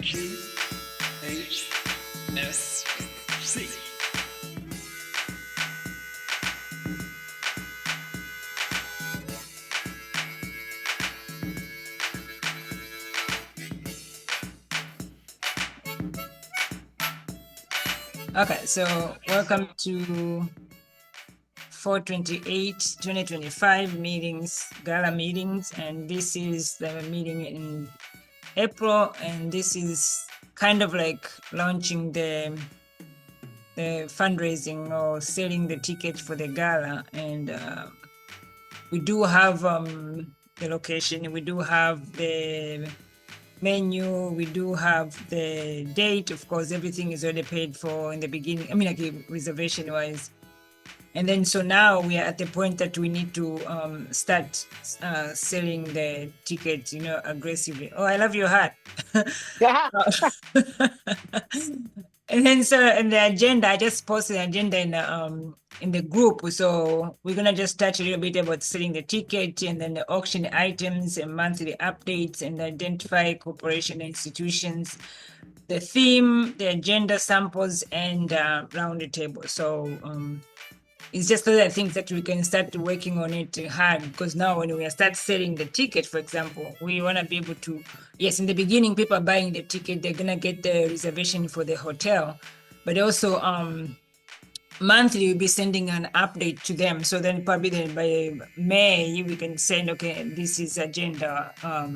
QHSC. Okay, so welcome to 428 2025 meetings, gala meetings, and this is the meeting in April, and this is kind of like launching the fundraising or selling the tickets for the gala. And we do have the location, we do have the menu, we do have the date. Of course, everything is already paid for in the beginning, I mean, like reservation wise. And then so now we are at the point that we need to start selling the tickets, aggressively. Oh, I love your hat. Yeah. And then so in the agenda, I just posted an agenda in the group. So we're gonna just touch a little bit about selling the ticket and then the auction items and monthly updates and identify corporation institutions, the theme, the agenda samples, and round the table. So it's just other things that we can start working on it hard, because now when we start selling the ticket, for example, we want to be able to, yes, in the beginning, people are buying the ticket, they're going to get the reservation for the hotel, but also monthly we'll be sending an update to them. So then probably then by May, we can send, okay, this is agenda.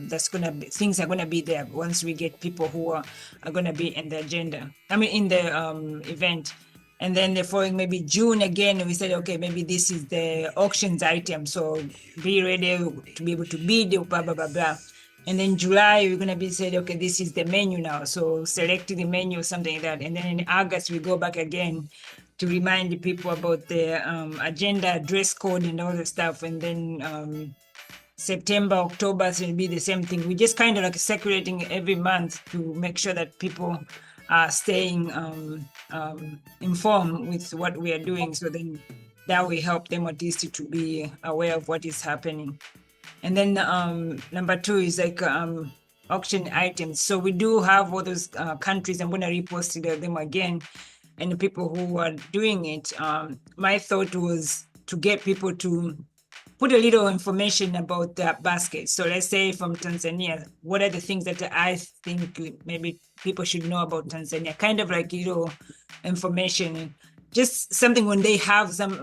That's going to be, things are going to be there once we get people who are going to be in the agenda, I mean, in the event. And then the following, maybe June again, we said, okay, maybe this is the auctions item. So be ready to be able to bid, blah, blah, blah, blah. And then July, we're going to be said, okay, this is the menu now. So select the menu or something like that. And then in August, we go back again to remind the people about the agenda, dress code, and all the stuff. And then September, October, so it'll be the same thing. We just kind of like circulating every month to make sure that people are staying informed with what we are doing. So then that will help them at least to be aware of what is happening. And then number two is like auction items. So we do have all those countries. I'm going to repost them again. And the people who are doing it, my thought was to get people to put a little information about that basket. So let's say from Tanzania, what are the things that I think maybe people should know about Tanzania? Kind of like little information, just something when they have some,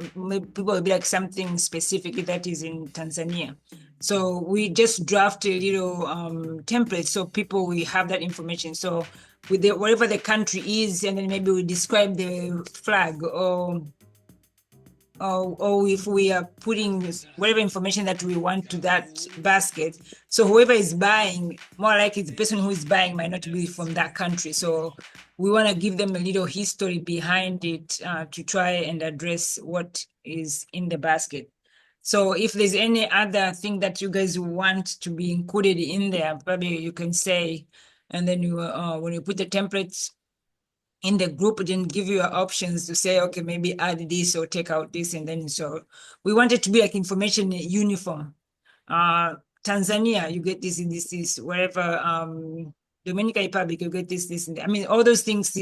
people will be like something specific that is in Tanzania. So we just draft a little template so people will have that information. So with whatever the country is, and then maybe we describe the flag or if we are putting whatever information that we want to that basket. So whoever is buying, more likely the person who is buying might not be from that country. So we want to give them a little history behind it to try and address what is in the basket. So if there's any other thing that you guys want to be included in there, probably you can say, and then you when you put the templates in the group, then give you options to say, okay, maybe add this or take out this. And then so we want it to be like information uniform. Tanzania, you get this and this, wherever, Dominican Republic, you get this, and I mean, all those things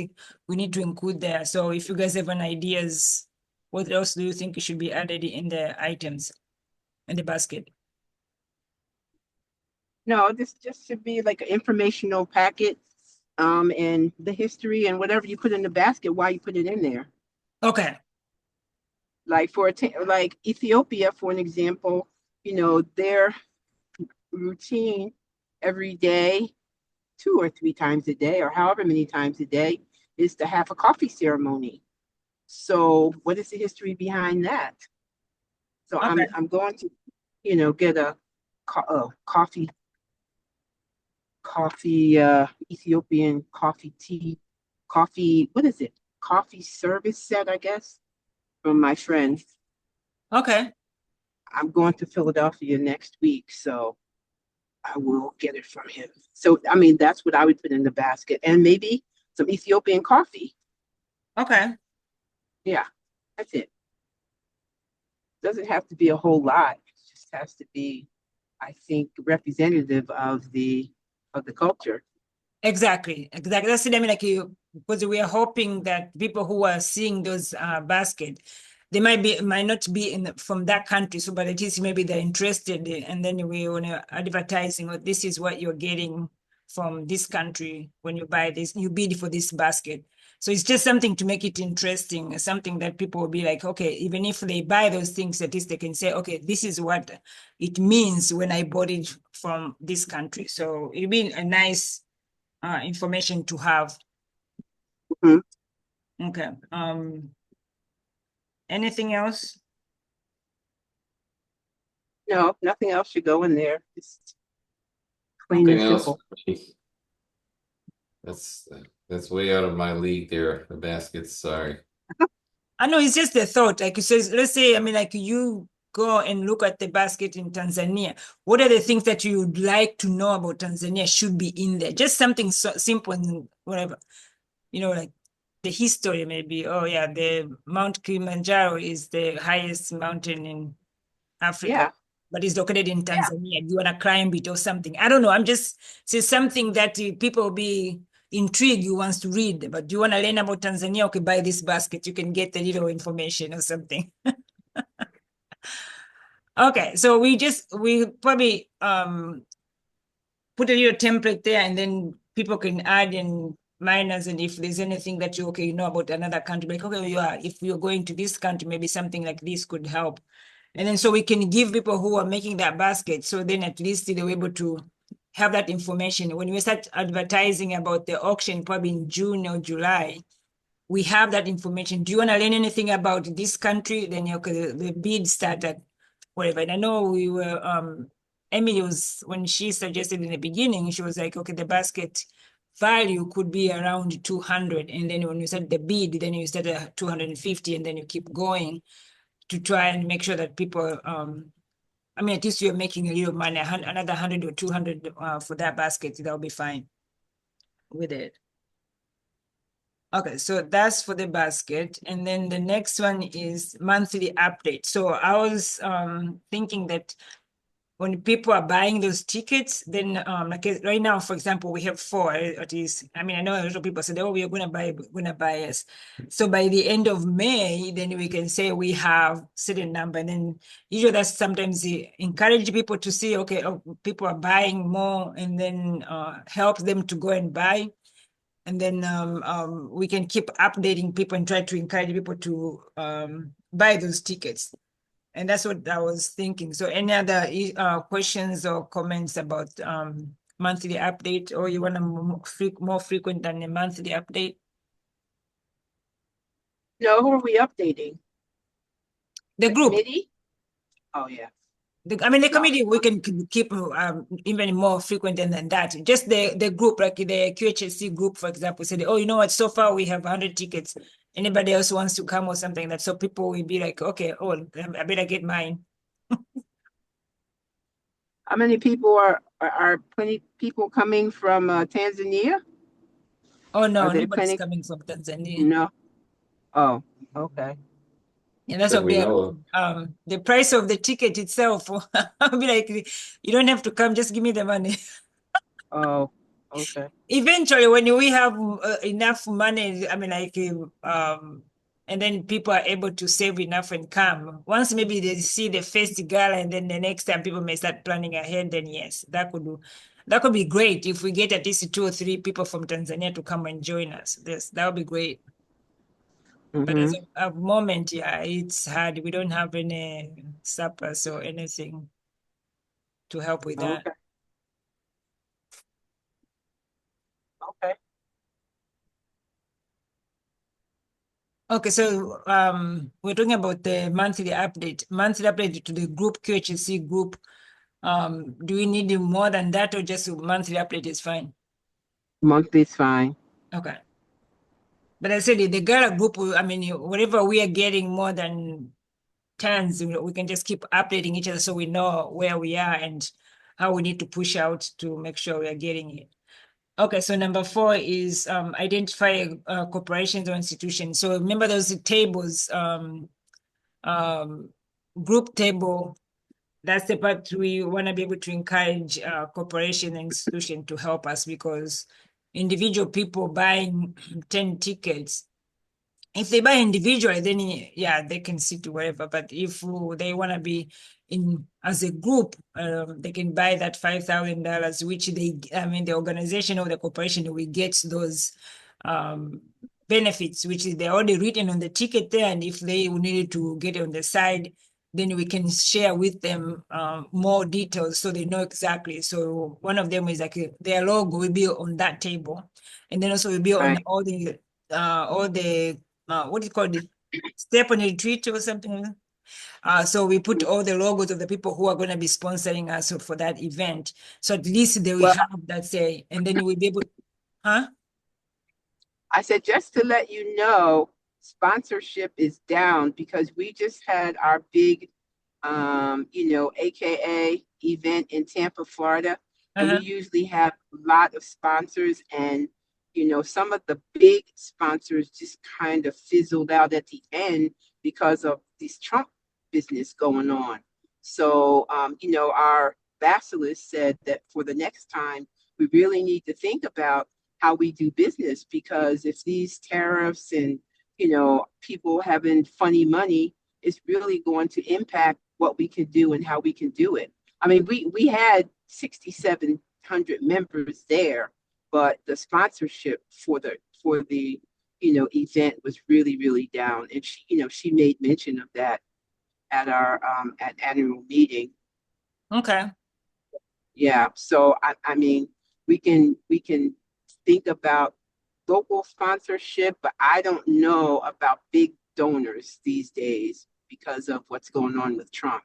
we need to include there. So if you guys have any ideas, what else do you think should be added in the items in the basket? No, this just should be like an informational packet, and the history and whatever you put in the basket, why you put it in there. Okay. Like like Ethiopia, for an example, their routine every day, 2 or 3 times a day, or however many times a day, is to have a coffee ceremony. So what is the history behind that? So Okay. I'm going to, get a coffee, Ethiopian coffee, what is it? Coffee service set, I guess, from my friend. Okay. I'm going to Philadelphia next week, so I will get it from him. So, I mean, that's what I would put in the basket, and maybe some Ethiopian coffee. Okay. Yeah, that's it. Doesn't have to be a whole lot. It just has to be, I think, representative of the culture. Exactly, exactly. That's it. I mean, like you, because we are hoping that people who are seeing those basket, they might not be from that country. So, but at least maybe they're interested, and then we want to advertising. Or this is what you're getting from this country when you buy this. You bid for this basket. So it's just something to make it interesting, something that people will be like, okay, even if they buy those things, at least they can say, okay, this is what it means when I bought it from this country. So it'll be a nice information to have. Mhm. Okay. Anything else? No, nothing else should go in there. Just plain Okay. and Anything else? simple. That's that's way out of my league there. The baskets, sorry. I know it's just a thought. Like you says, let's say, I mean, like you go and look at the basket in Tanzania. What are the things that you'd like to know about Tanzania should be in there? Just something so simple and whatever. Like the history maybe. Oh yeah, the Mount Kilimanjaro is the highest mountain in Africa, Yeah, but it's located in yeah. Tanzania. Do you want to climb it or something? I don't know. I'm just say something that people will be intrigued. You wants to read, but do you want to learn about Tanzania? Okay, buy this basket. You can get a little information or something. Okay, so we probably put a little template there, and then people can add in minors, and if there's anything that you know about another country, like okay, if you're going to this country, maybe something like this could help. And then so we can give people who are making that basket, so then at least they're able to have that information. When we start advertising about the auction, probably in June or July, we have that information. Do you want to learn anything about this country? Then okay, the bid started, whatever. And I know we were Emily was when she suggested in the beginning, she was like, okay, the basket value could be around 200. And then when you said the bid, then you start at 250, and then you keep going to try and make sure that people I mean, at least you're making a little money, another 100 or 200 for that basket, that'll be fine with it. Okay, so that's for the basket. And then the next one is monthly update. So I was thinking that when people are buying those tickets, then like right now, for example, we have four. At least, I mean, I know a lot of people said, "Oh, we're gonna buy us." So by the end of May, then we can say we have certain number, and then usually that's sometimes encourage people to see, okay, oh, people are buying more, and then help them to go and buy. And then we can keep updating people and try to encourage people to buy those tickets. And that's what I was thinking. So any other questions or comments about monthly update, or you want a more frequent than a monthly update? No, who are we updating? The The group. committee? Oh, yeah. I mean, the No. committee, we can keep even more frequent than that. Just the group, like the QHSC group, for example, said, oh, you know what, so far we have 100 tickets. Anybody else wants to come or something like that? So people will be like, okay, oh, I better get mine. How many people are plenty people coming from Tanzania? Oh, Are no, there nobody's plenty? coming from Tanzania. No. Oh, okay. And that's That what we we are. know of. The price of the ticket itself, I'll be like, you don't have to come, just give me the money. Oh, okay. Eventually, when we have enough money, I mean, like, and then people are able to save enough and come. Once maybe they see the first gala, and then the next time people may start planning ahead, then yes, that could be great if we get at least 2 or 3 people from Tanzania to come and join us. This that would be great. But as Mm-hmm. of moment, yeah, it's hard. We don't have any suppers or anything to help with that. Okay. Okay. Okay, so we're talking about the monthly update. Monthly update to the group, QHSC group. Do we need more than that, or just a monthly update is fine? Monthly's fine. Okay. But I said the Gala group, I mean, whatever we are getting more than tons, we can just keep updating each other so we know where we are and how we need to push out to make sure we are getting it. Okay, so number 4 is identify corporations or institutions. So remember those tables, um, group table. That's the part we want to be able to encourage corporation and institution to help us, because individual people buying 10 tickets. If they buy individually, then yeah, they can sit wherever. But if they want to be in as a group, they can buy that $5,000, which the organization or the corporation will get those benefits, which is they're already written on the ticket there. And if they needed to get it on the side, then we can share with them more details so they know exactly. So one of them is like their logo will be on that table, and then also will be on Right. all the what do you call it? Step on a retreat or something. So we put all the logos of the people who are going to be sponsoring us for that event. So at least they will Well, have that say, and then we'll be able, huh? I said, just to let you know, sponsorship is down because we just had our big, AKA event in Tampa, Florida. And we Uh-huh. usually have a lot of sponsors, and, some of the big sponsors just kind of fizzled out at the end because of this Trump business going on. So, our basilisk said that for the next time, we really need to think about how we do business, because if these tariffs and people having funny money is really going to impact what we can do and how we can do it. I mean, we had 6,700 members there, but the sponsorship for the event was really, really down, and she made mention of that at our at annual meeting. Okay. Yeah, so I mean, we can think about local sponsorship, but I don't know about big donors these days because of what's going on with Trump.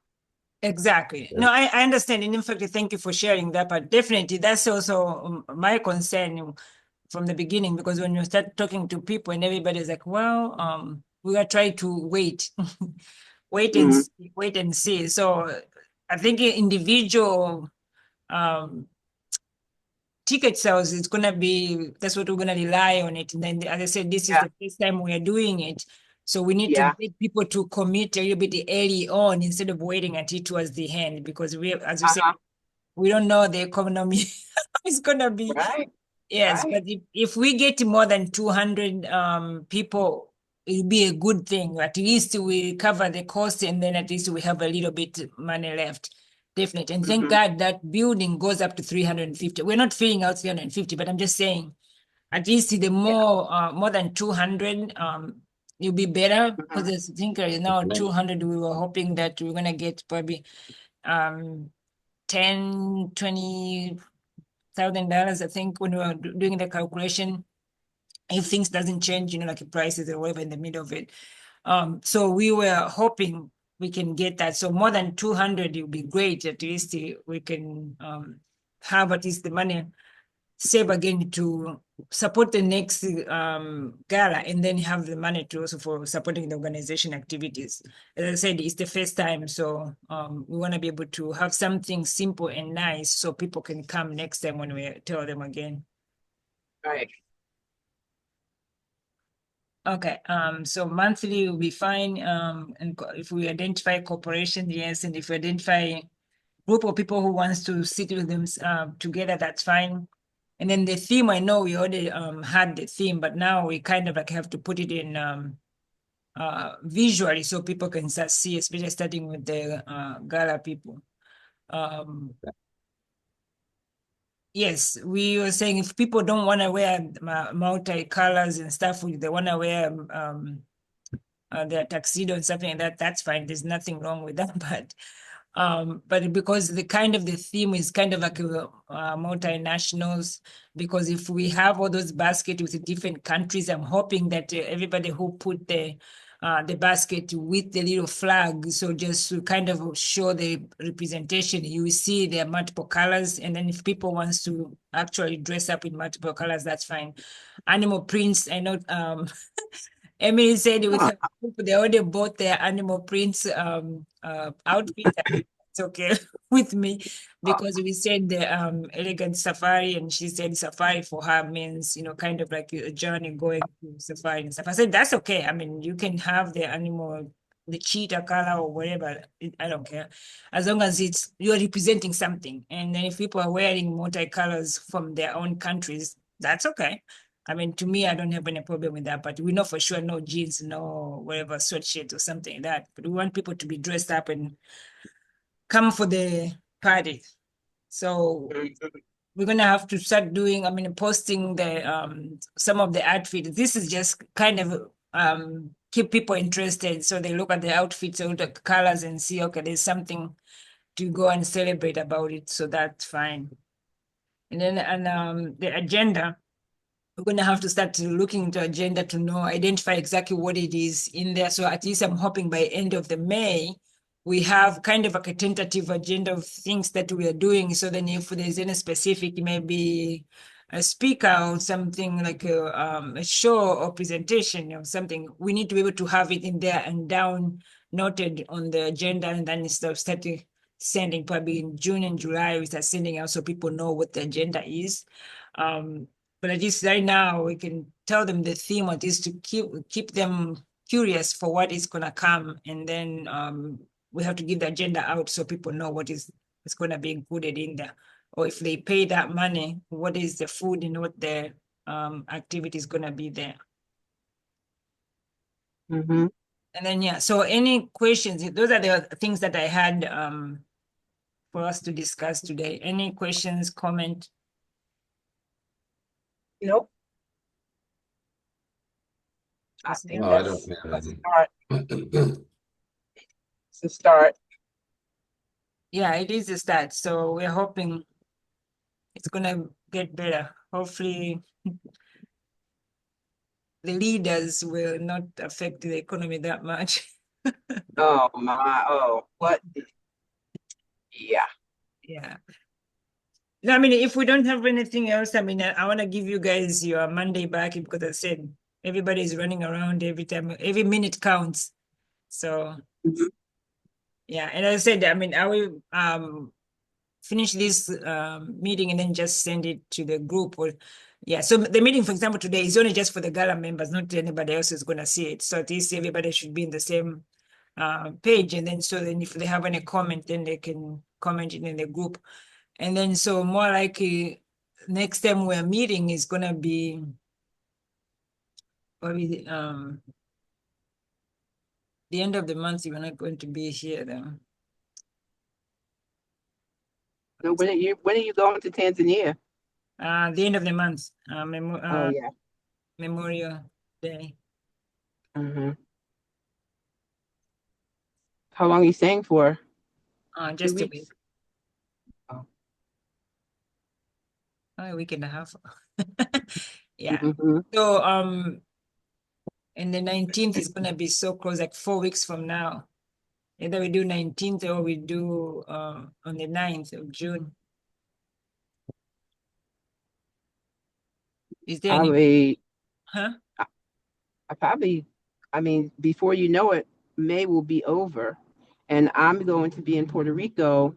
Exactly. No, I understand. And in fact, thank you for sharing that. But definitely, that's also my concern from the beginning, because when you start talking to people and everybody's like, well, we are trying to wait, Mhm. wait and see. So I think individual um, ticket sales is going to be, that's what we're going to rely on it. And then, as I said, this is Yeah, the first time we are doing it. So we need to yeah, get people to commit a little bit early on instead of waiting until towards the end, because we, as you said, uh-huh. we don't know the economy is going to be. Right, Yes, right. but if we get more than 200 people, it'll be a good thing. At least we cover the cost, and then at least we have a little bit money left. Definitely. And thank Hmm. God that building goes up to 350. We're not filling out 350, but I'm just saying at least the Yeah. more than 200, it'll be better, because Hmm. I think right now 200, we were hoping that we're gonna get probably um 10, $20,000, I think, when we were doing the calculation, if things doesn't change, like prices or whatever in the middle of it. So we were hoping we can get that. So more than 200, it would be great. At least we can have at least the money save again to support the next gala, and then have the money to also for supporting the organization activities. As I said, it's the first time, so we want to be able to have something simple and nice so people can come next time when we tell them again. Right. Okay, so monthly will be fine. And if we identify corporation, yes, and if we identify group of people who wants to sit with them together, that's fine. And then the theme, I know we already had the theme, but now we kind of like have to put it in visually so people can start see, especially starting with the gala people. Um, yes, we were saying if people don't want to wear multi-colors and stuff, they want to wear their tuxedo and something like that, that's fine. There's nothing wrong with that. But because the kind of the theme is kind of like multinationals, because if we have all those baskets with different countries, I'm hoping that everybody who put the basket with the little flag, so just to kind of show the representation, you will see there are multiple colors, and then if people wants to actually dress up in multiple colors, that's fine. Animal prints, I know Emily said with Huh. her group, they already bought their animal prints outfit. It's okay with me, Oh, because we said the elegant safari, and she said safari for her means, kind of like a journey going to safari and stuff. I said that's okay. I mean, you can have the animal, the cheetah color or whatever. I don't care, as long as you're representing something. And then if people are wearing multi colors from their own countries, That's okay. I mean, to me, I don't have any problem with that, but we know for sure no jeans, no whatever sweatshirt or something like that. But we want people to be dressed up and come for the party. So we're gonna have to start doing, I mean, posting the some of the outfits. This is just kind of keep people interested so they look at the outfits or the colors and see, okay, there's something to go and celebrate about it. So that's fine. And then the agenda, we're going to have to start looking into agenda to know, identify exactly what it is in there. So at least I'm hoping by end of the May, we have kind of like a tentative agenda of things that we are doing. So then if there's any specific, maybe a speaker or something like a show or presentation or something, we need to be able to have it in there and down noted on the agenda, and then start sending probably in June and July, we start sending out so people know what the agenda is. But at least right now we can tell them the theme, at least to keep them curious for what is gonna come, and then we have to give the agenda out so people know what is gonna be included in there. Or if they pay that money, what is the food and what the activity is gonna be there. Mm-hmm. And then yeah, so any questions? Those are the things that I had for us to discuss today. Any questions, comment? Nope. I think No, I don't that's have a any. start. It's a start. Yeah, it is a start. So we're hoping it's gonna get better. Hopefully, the leaders will not affect the economy that much. Oh my, oh, what? Yeah. Yeah. No, I mean, if we don't have anything else, I mean, I want to give you guys your Monday back because I said everybody's running around every time, every minute counts. So Mhm. yeah, and as I said, I mean, I will finish this meeting and then just send it to the group. Or yeah, so the meeting, for example, today is only just for the Gala members, not anybody else is gonna see it. So at least everybody should be in the same page, and then so then if they have any comment, then they can comment it in the group. And then so more likely next time we're meeting is gonna be probably the end of the month. You're not going to be here though. So when are you going to Tanzania? The end of the month, Oh yeah. Memorial Day. Mm-hmm. How long are you staying for? 2 Just a week. weeks? Oh. A week and a half. Yeah. Mm-hmm. So and the 19th is gonna be so close, like 4 weeks from now. Either we do 19th or we do on the 9th of June. Is there any Probably, huh? I probably, I mean, before you know it, May will be over, and I'm going to be in Puerto Rico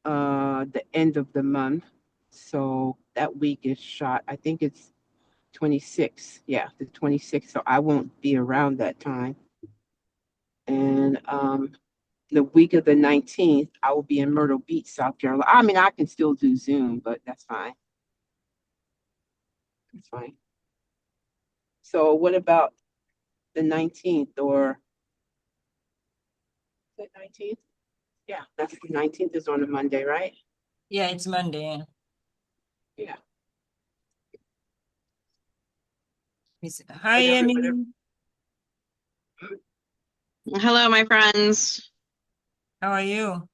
the end of the month. So that week is shot. I think it's 26. Yeah, the 26th. So I won't be around that time. And the week of the 19th, I will be in Myrtle Beach, South Carolina. I mean, I can still do Zoom, but that's fine. That's fine. So what about the 19th or the 19th? Yeah, that's the 19th is on a Monday, right? Yeah, it's Monday. Yeah. Hi, Whatever, Emily. whatever. Hello, my friends. How are you?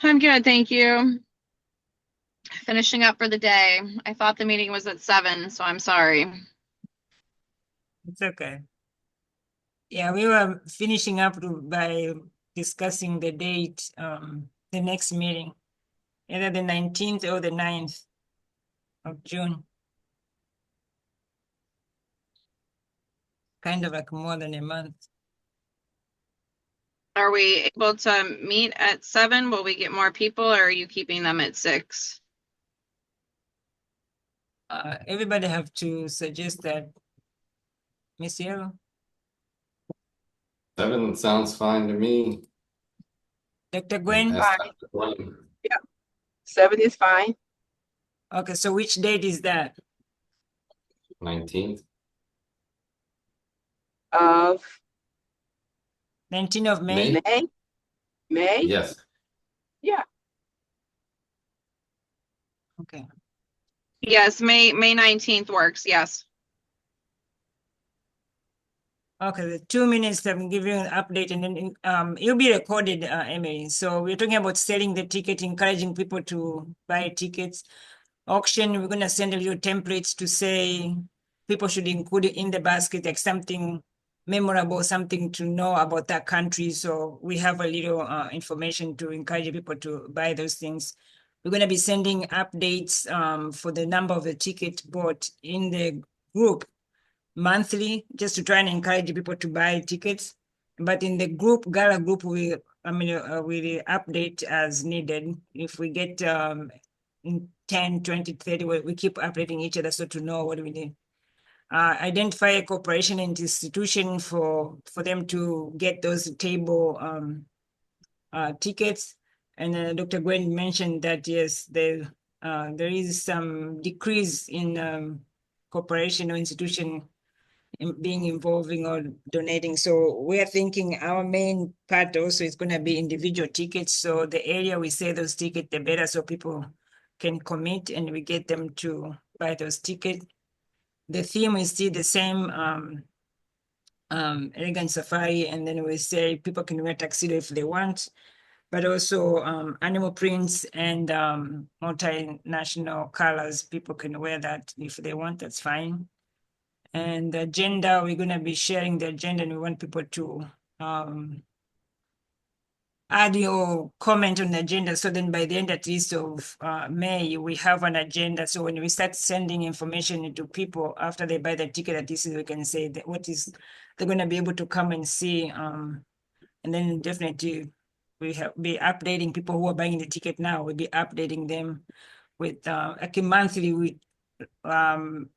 I'm good, thank you. Finishing up for the day. I thought the meeting was at 7, so I'm sorry. It's okay. Yeah, we were finishing up by discussing the date, the next meeting, either the 19th or the 9th of June. Kind of like more than a month. Are we able to meet at 7? Will we get more people, or are you keeping them at 6? Everybody have to suggest that. Miss Yellow, 7 sounds fine to me. Dr. Gwen. Ask Fine. Dr. Gwen. Yeah. 7 is fine. Okay, so which date is that? 19th. of 19th of May. May? May? May? Yes. Yeah, Okay. Yes, May 19th works, yes. Okay, the 2 minutes I'm giving you an update and then it'll be recorded, Emily. So we're talking about selling the ticket, encouraging people to buy tickets. Auction, we're gonna send a little templates to say people should include it in the basket, like something memorable, something to know about that country. So we have a little information to encourage people to buy those things. We're gonna be sending updates for the number of the ticket bought in the group monthly, just to try and encourage people to buy tickets. But in the group, Gala group, we update as needed. If we get in 10, 20, 30, we keep updating each other so to know what we need. Identify a corporation and institution for them to get those table tickets. And Dr. Gwen mentioned that, yes, there is some decrease in corporation or institution being involving or donating. So we are thinking our main part also is going to be individual tickets. So the earlier we say those tickets, the better, so people can commit and we get them to buy those tickets. The theme is still the same, elegant safari, and then we say people can wear tuxedo if they want, but also animal prints and multinational colors. People can wear that if they want, that's fine. And the agenda, we're going to be sharing the agenda and we want people to add your comment on the agenda. So then by the end at least of May, we have an agenda. So when we start sending information to people after they buy the ticket, at least we can say that what is they're going to be able to come and see. And then definitely we have be updating people who are buying the ticket now. We'll be updating them with like a monthly, we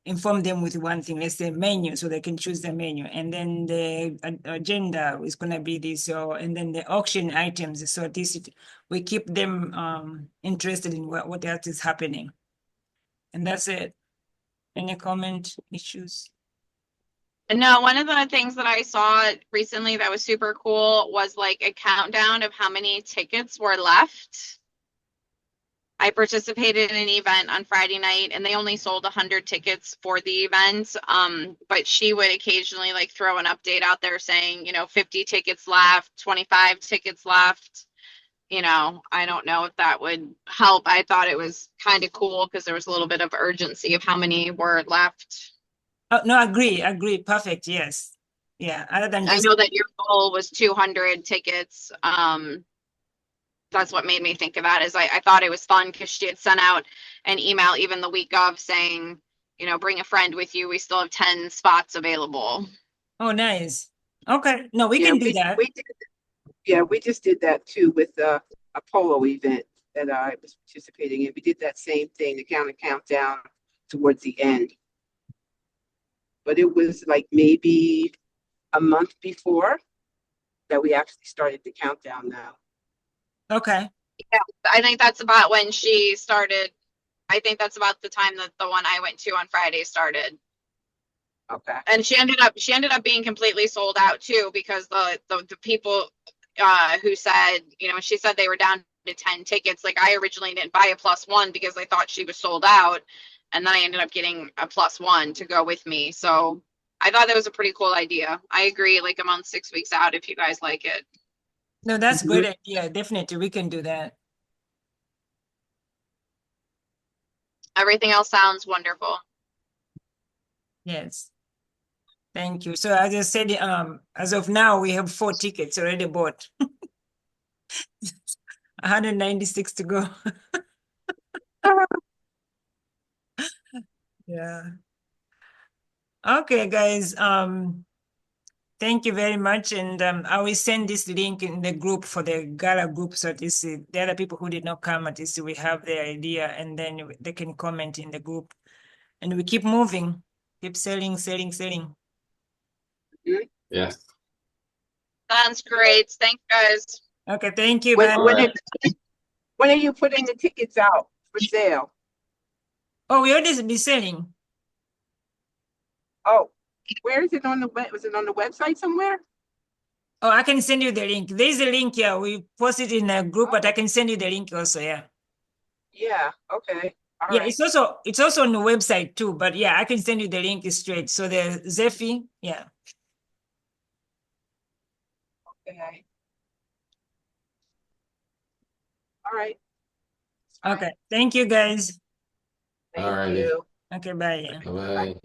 inform them with one thing, let's say menu, so they can choose the menu, and then the agenda is going to be this, and then the auction items, so this we keep them interested in what else is happening. And that's it. Any comment, issues? No, one of the things that I saw recently that was super cool was like a countdown of how many tickets were left. I participated in an event on Friday night and they only sold 100 tickets for the event. But she would occasionally like throw an update out there saying, 50 tickets left, 25 tickets left. I don't know if that would help. I thought it was kind of cool because there was a little bit of urgency of how many were left. Oh, no, agree. Perfect. Yes. Yeah. Other than I just, know that your goal was 200 tickets. That's what made me think of that is I thought it was fun because she had sent out an email even the week of saying, bring a friend with you. We still have 10 spots available. oh, nice. Okay. No, we can do that. We just did that too with a polo event that I was participating in. We did that same thing, the countdown towards the end. But it was like maybe a month before that we actually started the countdown now. Okay. Yeah, I think that's about when she started. I think that's about the time that the one I went to on Friday started. Okay. And she ended up being completely sold out too, because the people who said, she said they were down to 10 tickets. Like I originally didn't buy a +1 because I thought she was sold out. And then I ended up getting a +1 to go with me. So I thought that was a pretty cool idea. I agree, like a month, 6 weeks out, if you guys like it. No, that's great idea. Definitely, we can do that. Everything else sounds wonderful. Yes. Thank you. So as I said, as of now, we have 4 tickets already bought. 196 to go. Yeah. Okay, guys. Thank you very much. And I will send this link in the group for the Gala group. So this the other people who did not come, at least we have their idea and then they can comment in the group. And we keep moving, keep selling. Yes. Sounds great. Thanks, guys. Okay, thank you. When Bye. are you putting the tickets out for sale? Oh, we already be selling. Oh, where is it on the web? Was it on the website somewhere? Oh, I can send you the link. There's a link here. We posted in a group, but I can send you the link also. Yeah. Yeah, okay. All Yeah, right. it's also on the website too, but yeah, I can send you the link straight. So the Zephy, yeah. Okay. All right. It's fine. Okay. Thank you guys. Thank Alrighty. you. Okay, bye. Yeah. Bye-bye.